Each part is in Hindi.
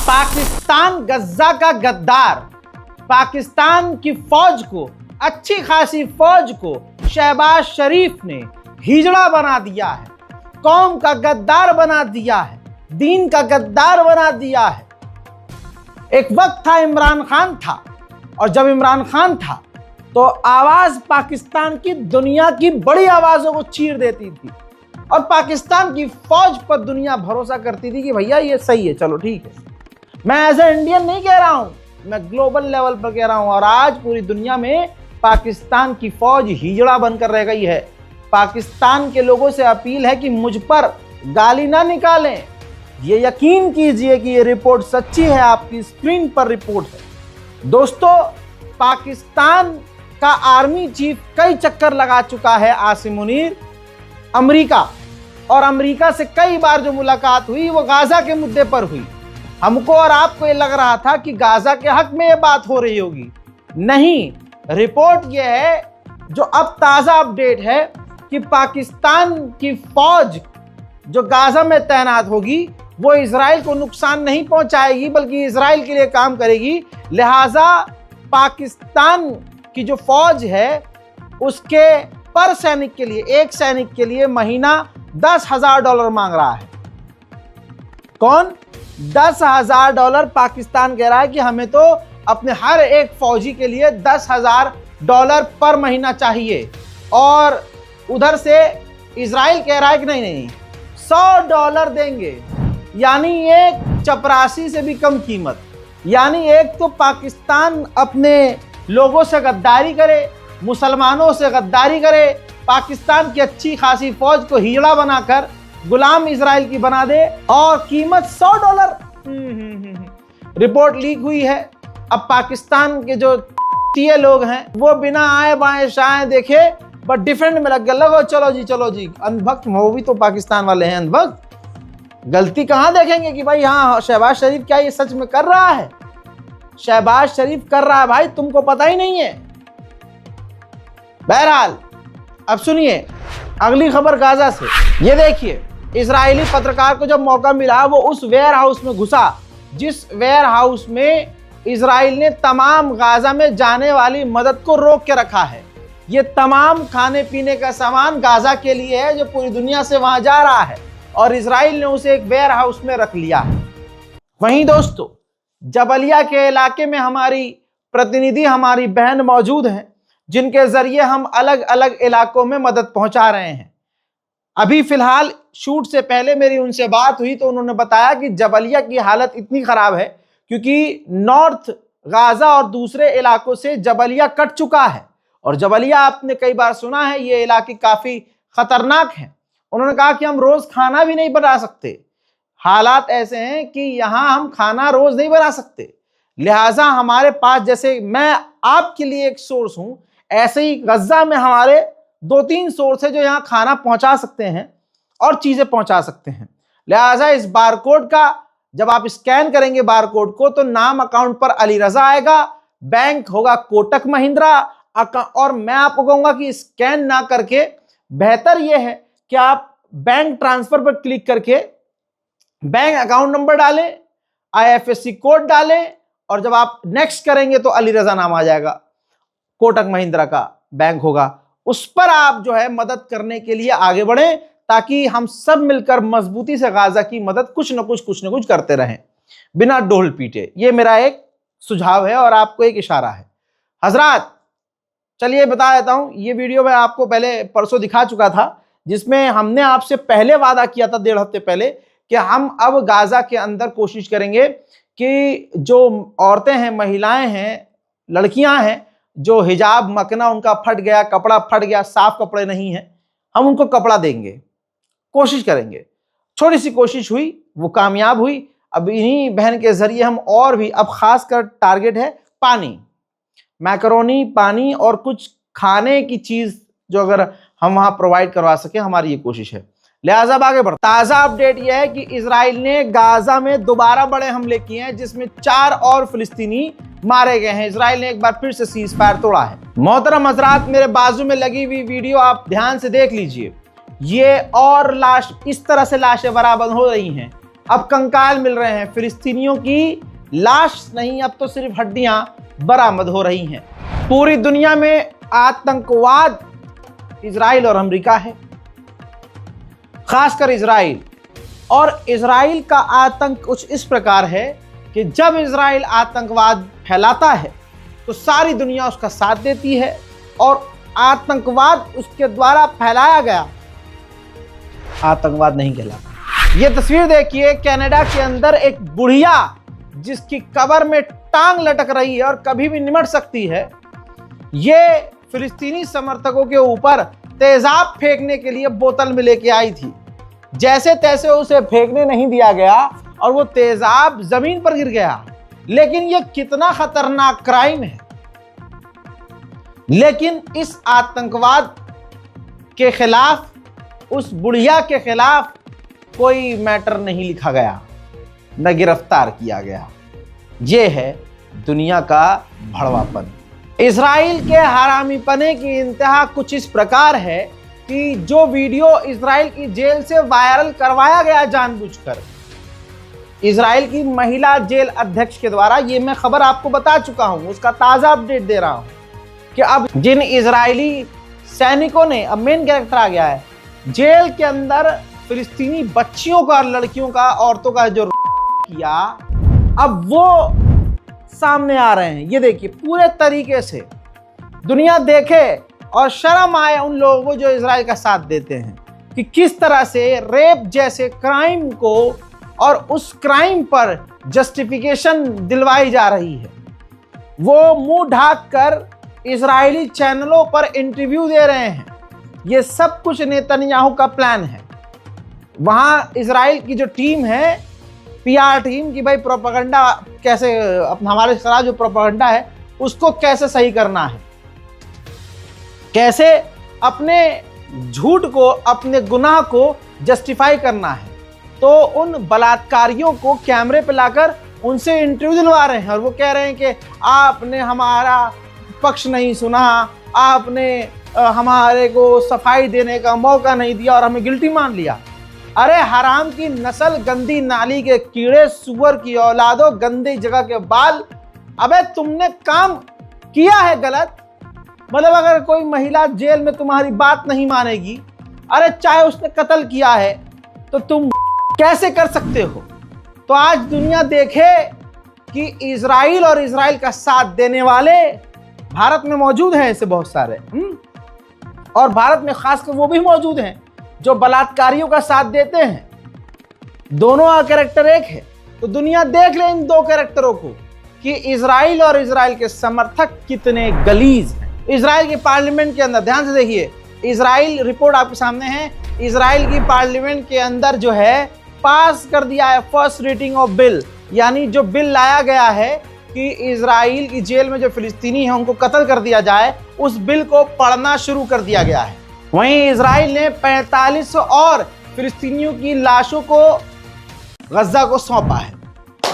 पाकिस्तान गज्जा का गद्दार, पाकिस्तान की फौज को, अच्छी खासी फौज को शहबाज शरीफ ने हिजड़ा बना दिया है, कौम का गद्दार बना दिया है, दीन का गद्दार बना दिया है। एक वक्त था इमरान खान था, और जब इमरान खान था तो आवाज पाकिस्तान की दुनिया की बड़ी आवाजों को चीर देती थी, और पाकिस्तान की फौज पर दुनिया भरोसा करती थी कि भैया ये सही है, चलो ठीक है। मैं एज ए इंडियन नहीं कह रहा हूं, मैं ग्लोबल लेवल पर कह रहा हूं। और आज पूरी दुनिया में पाकिस्तान की फौज हिजड़ा बनकर रह गई है। पाकिस्तान के लोगों से अपील है कि मुझ पर गाली ना निकालें। ये यकीन कीजिए कि ये रिपोर्ट सच्ची है, आपकी स्क्रीन पर रिपोर्ट है। दोस्तों, पाकिस्तान का आर्मी चीफ कई चक्कर लगा चुका है आसिम मुनीर अमेरिका, और अमेरिका से कई बार जो मुलाकात हुई वो गाजा के मुद्दे पर हुई। हमको और आपको ये लग रहा था कि गाजा के हक में ये बात हो रही होगी, नहीं। रिपोर्ट ये है जो अब ताज़ा अपडेट है कि पाकिस्तान की फौज जो गाजा में तैनात होगी वो इजराइल को नुकसान नहीं पहुंचाएगी, बल्कि इजराइल के लिए काम करेगी। लिहाजा पाकिस्तान की जो फौज है उसके पर सैनिक के लिए, एक सैनिक के लिए महीना $10,000 मांग रहा है। कौन? $10,000 पाकिस्तान कह रहा है कि हमें तो अपने हर एक फौजी के लिए $10,000 पर महीना चाहिए, और उधर से इजराइल कह रहा है कि नहीं नहीं $100 देंगे, यानी एक चपरासी से भी कम कीमत। यानी एक तो पाकिस्तान अपने लोगों से गद्दारी करे, मुसलमानों से गद्दारी करे, पाकिस्तान की अच्छी खासी फौज को हिजड़ा बनाकर गुलाम इजराइल की बना दे, और कीमत $100। रिपोर्ट लीक हुई है। अब पाकिस्तान के जो लोग हैं वो बिना आए बाएं शाएं देखे बट डिफेंड में लग गए, लगो चलो जी अंधभक्त। वो भी तो पाकिस्तान वाले हैं अंधभक्त। गलती कहां देखेंगे कि भाई हाँ शहबाज शरीफ क्या ये सच में कर रहा है? शहबाज शरीफ कर रहा है भाई, तुमको पता ही नहीं है। बहरहाल अब सुनिए अगली खबर गाजा से। ये देखिए, इजरायली पत्रकार को जब मौका मिला वो उस वेयर हाउस में घुसा जिस वेयर हाउस में इजराइल ने तमाम गाजा में जाने वाली मदद को रोक के रखा है। ये तमाम खाने पीने का सामान गाजा के लिए है जो पूरी दुनिया से वहां जा रहा है, और इजराइल ने उसे एक वेयर हाउस में रख लिया है। वहीं दोस्तों, जबलिया के इलाके में हमारी प्रतिनिधि, हमारी बहन मौजूद हैं जिनके जरिए हम अलग अलग इलाकों में मदद पहुंचा रहे हैं। अभी फिलहाल शूट से पहले मेरी उनसे बात हुई तो उन्होंने बताया कि जबलिया की हालत इतनी खराब है क्योंकि नॉर्थ गाजा और दूसरे इलाकों से जबलिया कट चुका है, और जबलिया आपने कई बार सुना है ये इलाके काफी खतरनाक हैं। उन्होंने कहा कि हम रोज खाना भी नहीं बना सकते, हालात ऐसे हैं कि यहां हम खाना रोज नहीं बना सकते। लिहाजा हमारे पास, जैसे मैं आपके लिए एक सोर्स हूं, ऐसे ही गज्जा में हमारे 2-3 सोर्स है जो यहाँ खाना पहुंचा सकते हैं और चीजें पहुंचा सकते हैं। लिहाजा इस बारकोड का जब आप स्कैन करेंगे बारकोड को तो नाम अकाउंट पर अली रजा आएगा, बैंक होगा कोटक महिंद्रा, और मैं आपको कहूंगा कि स्कैन ना करके बेहतर यह है कि आप बैंक ट्रांसफर पर क्लिक करके बैंक अकाउंट नंबर डालें, IFSC कोड डालें, और जब आप नेक्स्ट करेंगे तो अली रजा नाम आ जाएगा, कोटक महिंद्रा का बैंक होगा। उस पर आप जो है मदद करने के लिए आगे बढ़ें ताकि हम सब मिलकर मजबूती से गाजा की मदद कुछ न कुछ करते रहें बिना ढोल पीटे। ये मेरा एक सुझाव है और आपको एक इशारा है। हजरात, चलिए बता देता हूं, ये वीडियो मैं आपको पहले परसों दिखा चुका था जिसमें हमने आपसे पहले वादा किया था 1.5 हफ्ते पहले कि हम अब गाजा के अंदर कोशिश करेंगे कि जो औरतें हैं, महिलाएं हैं, लड़कियां हैं जो हिजाब मकना उनका फट गया, कपड़ा फट गया, साफ कपड़े नहीं हैं, हम उनको कपड़ा देंगे, कोशिश करेंगे। छोटी सी कोशिश हुई, वो कामयाब हुई। अब इन्हीं बहन के जरिए हम और भी, अब खासकर टारगेट है पानी, मैकरोनी, पानी और कुछ खाने की चीज जो अगर हम वहां प्रोवाइड करवा सके, हमारी ये कोशिश है। लिहाजा आगे बढ़। ताजा अपडेट यह है कि इजराइल ने गाजा में दोबारा बड़े हमले किए हैं जिसमें 4 और फिलिस्तीनी मारे गए हैं। इजराइल ने एक बार फिर से सीज फायर तोड़ा है। मोहतरम हजरात, मेरे बाजू में लगी हुई वीडियो आप ध्यान से देख लीजिए। ये और लाश, इस तरह से लाशें बरामद हो रही हैं। अब कंकाल मिल रहे हैं, फिलिस्तीनियों की लाश नहीं, अब तो सिर्फ हड्डियां बरामद हो रही हैं। पूरी दुनिया में आतंकवाद इजराइल और अमेरिका है, खासकर इजराइल। और इजराइल का आतंक कुछ इस प्रकार है कि जब इजराइल आतंकवाद फैलाता है तो सारी दुनिया उसका साथ देती है, और आतंकवाद उसके द्वारा फैलाया गया आतंकवाद नहीं कहलाता। ये तस्वीर देखिए, कनाडा के अंदर एक बुढ़िया जिसकी कब्र में टांग लटक रही है और कभी भी निमट सकती है, ये फिलिस्तीनी समर्थकों के ऊपर तेजाब फेंकने के लिए बोतल में लेके आई थी। जैसे तैसे उसे फेंकने नहीं दिया गया और वो तेजाब जमीन पर गिर गया। लेकिन ये कितना खतरनाक क्राइम है। लेकिन इस आतंकवाद के खिलाफ, उस बुढ़िया के खिलाफ कोई मैटर नहीं लिखा गया, न गिरफ्तार किया गया। ये है दुनिया का भड़वापन। इजराइल के हरामीपने की इंतहा कुछ इस प्रकार है कि जो वीडियो इजराइल की जेल से वायरल करवाया गया जानबूझकर, इजराइल की महिला जेल अध्यक्ष के द्वारा, ये मैं खबर आपको बता चुका हूं, उसका ताजा अपडेट दे रहा हूं कि अब जिन इजरायली सैनिकों ने, अब मेन कैरेक्टर आ गया है, जेल के अंदर फिलिस्तीनी बच्चियों का, लड़कियों का, औरतों का जो किया, अब वो सामने आ रहे हैं। ये देखिए, पूरे तरीके से दुनिया देखे और शर्म आए उन लोगों को जो इजराइल का साथ देते हैं कि किस तरह से रेप जैसे क्राइम को और उस क्राइम पर जस्टिफिकेशन दिलवाई जा रही है। वो मुंह ढाक कर इजरायली चैनलों पर इंटरव्यू दे रहे हैं। ये सब कुछ नेतन्याहू का प्लान है। वहां इजराइल की जो टीम है, पीआर टीम, की भाई प्रोपेगेंडा कैसे, हमारे खिलाफ जो प्रोपेगेंडा है उसको कैसे सही करना है, कैसे अपने झूठ को, अपने गुनाह को जस्टिफाई करना है। तो उन बलात्कारियों को कैमरे पे लाकर उनसे इंटरव्यू दिलवा रहे हैं और वो कह रहे हैं कि आपने हमारा पक्ष नहीं सुना, आपने हमारे को सफाई देने का मौका नहीं दिया और हमें गिल्टी मान लिया। अरे हराम की नस्ल, गंदी नाली के कीड़े, सुअर की औलादो, गंदी जगह के बाल, अबे तुमने काम किया है गलत। मतलब अगर कोई महिला जेल में तुम्हारी बात नहीं मानेगी, अरे चाहे उसने कत्ल किया है, तो तुम कैसे कर सकते हो। तो आज दुनिया देखे कि इजराइल और इजराइल का साथ देने वाले भारत में मौजूद हैं, ऐसे बहुत सारे, और भारत में खासकर वो भी मौजूद हैं जो बलात्कारियों का साथ देते हैं। दोनों का कैरेक्टर एक है। तो दुनिया देख ले इन दो कैरेक्टरों को कि इजराइल और इजराइल के समर्थक कितने गलीज हैं। इजराइल के पार्लियामेंट के अंदर, ध्यान से देखिए, इजराइल रिपोर्ट आपके सामने है, इजराइल की पार्लियामेंट के अंदर जो है पास कर दिया है फर्स्ट रीडिंग ऑफ बिल, यानी जो बिल लाया गया है कि इजराइल की जेल में जो फिलिस्तीनी है उनको कत्ल कर दिया जाए, उस बिल को पढ़ना शुरू कर दिया गया है। वहीं इजराइल ने 4500 और फिलिस्तीनियों की लाशों को गजा को सौंपा है।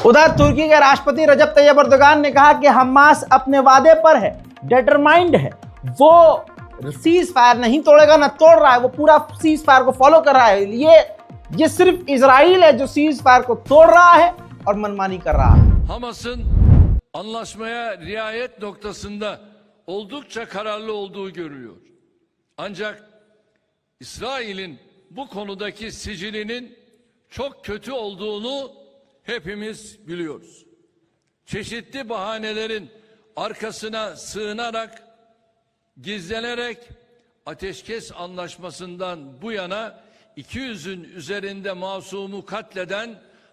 उधर तुर्की के राष्ट्रपति रजब तैयब अर्दोगान ने कहा कि हमास अपने वादे पर है, डिटरमाइंड है, वो सीज फायर नहीं तोड़ेगा, ना तोड़ रहा है, वो पूरा सीज फायर को फॉलो कर रहा है। ये सिर्फ इजराइल है जो सीज फायर को तोड़ रहा है और मनमानी कर रहा है। Hamas'ın anlaşmaya riayet noktasında oldukça kararlı olduğu görülüyor. Ancak İsrail'in bu konudaki sicilinin çok kötü olduğunu hepimiz biliyoruz. Çeşitli bahanelerin arkasına sığınarak, gizlenerek ateşkes anlaşmasından bu yana 200'ün üzerinde masumu katleden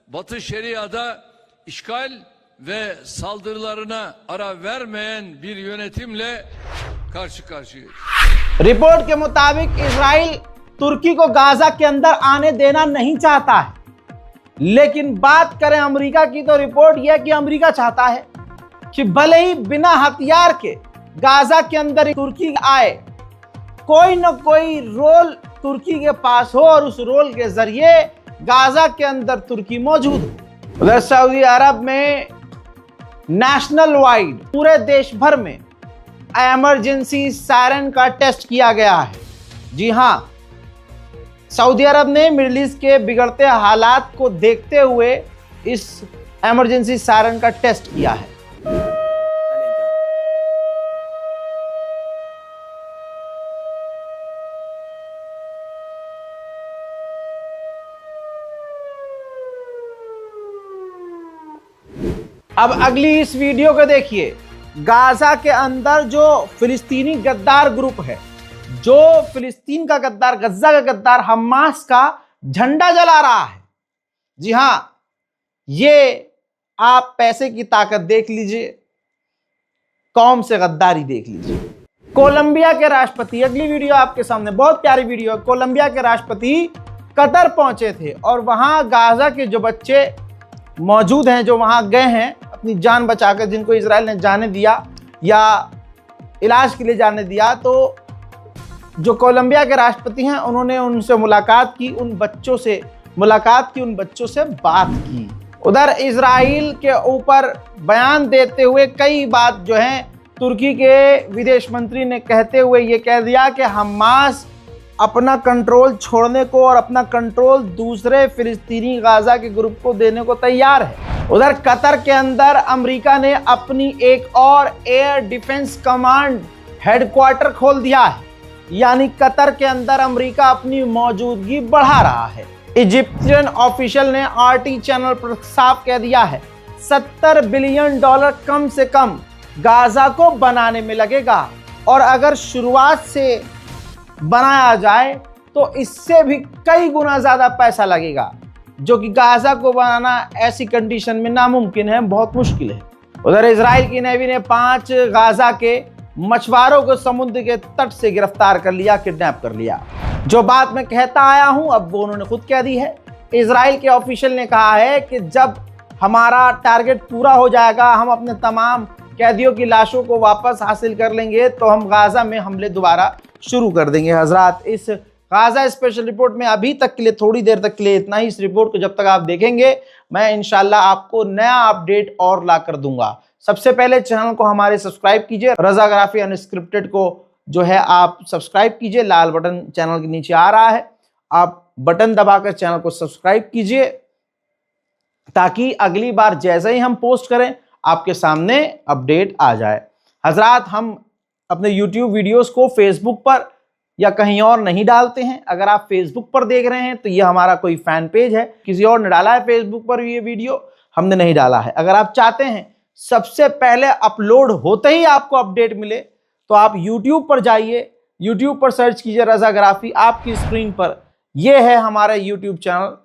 Batı Şeria'da işgal ve saldırılarına ara vermeyen bir yönetimle karşı karşıyayız. Report के मुताबिक इजराइल तुर्की को गाजा के अंदर आने देना नहीं चाहता है, लेकिन बात करें अमेरिका की तो रिपोर्ट यह कि अमेरिका चाहता है कि भले ही बिना हथियार के गाजा के अंदर तुर्की आए, कोई न कोई रोल तुर्की के पास हो और उस रोल के जरिए गाजा के अंदर तुर्की मौजूद हो। उधर सऊदी अरब में नेशनल वाइड, पूरे देश भर में इमरजेंसी सायरन का टेस्ट किया गया है। जी हां, सऊदी अरब ने मिडिल ईस्ट के बिगड़ते हालात को देखते हुए इस इमरजेंसी सायरन का टेस्ट किया है। अब अगली इस वीडियो को देखिए। गाजा के अंदर जो फिलिस्तीनी गद्दार ग्रुप है, जो फिलिस्तीन का गद्दार, गज्जा का गद्दार हमास का झंडा जला रहा है। जी हां, ये आप पैसे की ताकत देख लीजिए, कौम से गद्दारी देख लीजिए। कोलंबिया के राष्ट्रपति, अगली वीडियो आपके सामने, बहुत प्यारी वीडियो है। कोलंबिया के राष्ट्रपति कतर पहुंचे थे और वहां गाजा के जो बच्चे मौजूद हैं, जो वहां गए हैं अपनी जान बचाकर, जिनको इजराइल ने जाने दिया या इलाज के लिए जाने दिया, तो जो कोलंबिया के राष्ट्रपति हैं उन्होंने उनसे मुलाकात की, उन बच्चों से मुलाकात की, उन बच्चों से बात की। उधर इजराइल के ऊपर बयान देते हुए कई बात जो है तुर्की के विदेश मंत्री ने कहते हुए ये कह दिया कि हमास अपना कंट्रोल छोड़ने को और अपना कंट्रोल दूसरे फिलिस्तीनी गाजा के ग्रुप को देने को तैयार है। उधर कतर के अंदर अमेरिका ने अपनी एक और एयर डिफेंस कमांड हेडक्वार्टर खोल दिया है, यानी कतर के अंदर अमेरिका अपनी मौजूदगी बढ़ा रहा है। इजिप्शियन ऑफिशियल ने आरटी चैनल पर साफ कह दिया है, $70 बिलियन कम से कम गाजा को बनाने में लगेगा, और अगर शुरुआत से बनाया जाए तो इससे भी कई गुना ज्यादा पैसा लगेगा, जो कि गाजा को बनाना ऐसी कंडीशन में नामुमकिन है, बहुत मुश्किल है। उधर इजराइल की नेवी ने 5 गाजा के मछुआरों को समुद्र के तट से गिरफ्तार कर लिया, किडनैप कर लिया। जो बात मैं कहता आया हूं अब वो उन्होंने खुद कह दी है। इजराइल के ऑफिशियल ने कहा है कि जब हमारा टारगेट पूरा हो जाएगा, हम अपने तमाम कैदियों की लाशों को वापस हासिल कर लेंगे, तो हम गाजा में हमले दोबारा शुरू कर देंगे। हजरात, इस गाजा स्पेशल रिपोर्ट में अभी तक के लिए, थोड़ी देर तक के लिए इतना ही। इस रिपोर्ट को जब तक आप देखेंगे मैं इंशाल्लाह आपको नया अपडेट और ला कर दूंगा। सबसे पहले चैनल को हमारे सब्सक्राइब कीजिए, रज़ाग्राफी अनस्क्रिप्टेड को जो है आप सब्सक्राइब कीजिए, लाल बटन चैनल के नीचे आ रहा है, आप बटन दबाकर चैनल को सब्सक्राइब कीजिए, ताकि अगली बार जैसे ही हम पोस्ट करें आपके सामने अपडेट आ जाए। हजरात, हम अपने YouTube वीडियोस को फेसबुक पर या कहीं और नहीं डालते हैं। अगर आप फेसबुक पर देख रहे हैं तो ये हमारा कोई फैन पेज है, किसी और ने डाला है फेसबुक पर ये वीडियो, हमने नहीं डाला है। अगर आप चाहते हैं सबसे पहले अपलोड होते ही आपको अपडेट मिले, तो आप YouTube पर जाइए, YouTube पर सर्च कीजिए रज़ाग्राफी, आपकी स्क्रीन पर ये है हमारा YouTube चैनल।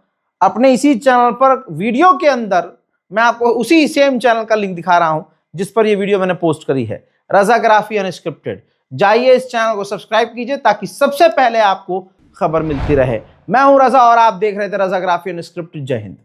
अपने इसी चैनल पर वीडियो के अंदर मैं आपको उसी सेम चैनल का लिंक दिखा रहा हूं जिस पर ये वीडियो मैंने पोस्ट करी है, रज़ाग्राफी अनस्क्रिप्टेड। जाइए, इस चैनल को सब्सक्राइब कीजिए ताकि सबसे पहले आपको खबर मिलती रहे। मैं हूं रज़ा और आप देख रहे थे रज़ाग्राफी अनस्क्रिप्टेड। जय हिंद।